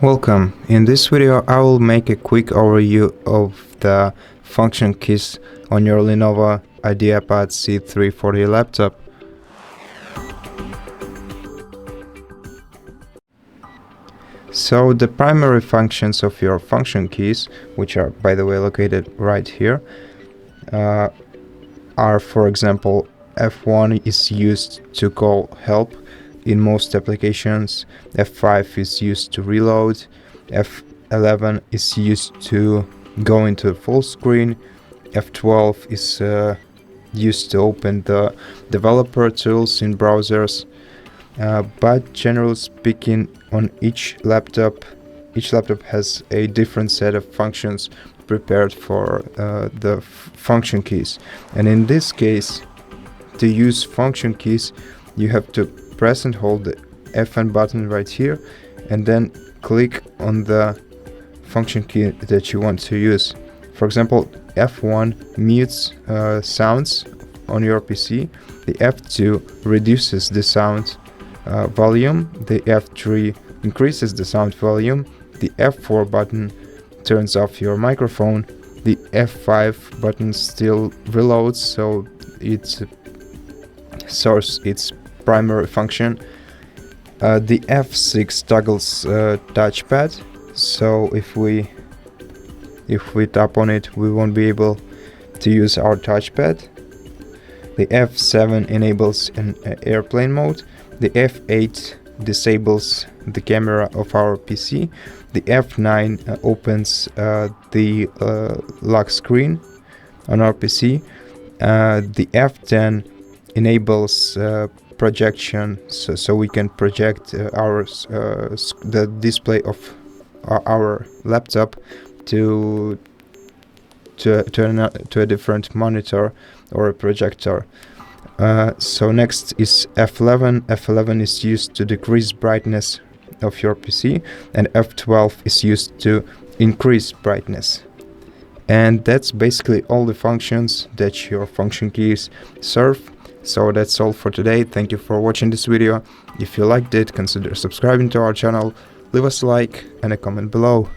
Welcome. In this video I will make a quick overview of the function keys on your LENOVO Ideapad C340 laptop. So the primary functions of your function keys, which are by the way located right here, are, for example, F1 is used to call help in most applications, F5 is used to reload, F11 is used to go into full screen, F12 is used to open the developer tools in browsers, but generally speaking, on each laptop has a different set of functions prepared for the function keys. And in this case, to use function keys, you have to press and hold the F1 button right here and then click on the function key that you want to use. For example, F1 mutes sounds on your PC, the F2 reduces the sound volume, the F3 increases the sound volume, the F4 button turns off your microphone, the F5 button still reloads, so it serves its primary function. The F6 toggles touchpad, so if we tap on it we won't be able to use our touchpad. The F7 enables an airplane mode, the F8 disables the camera of our PC, the F9 opens the lock screen on our PC, the F10 enables projection, so we can project the display of our laptop to a different monitor or a projector. So next is F11. F11 is used to decrease brightness of your PC, and F12 is used to increase brightness. And that's basically all the functions that your function keys serve. So that's all for today. Thank you for watching this video. If you liked it, consider subscribing to our channel, leave us a like and a comment below.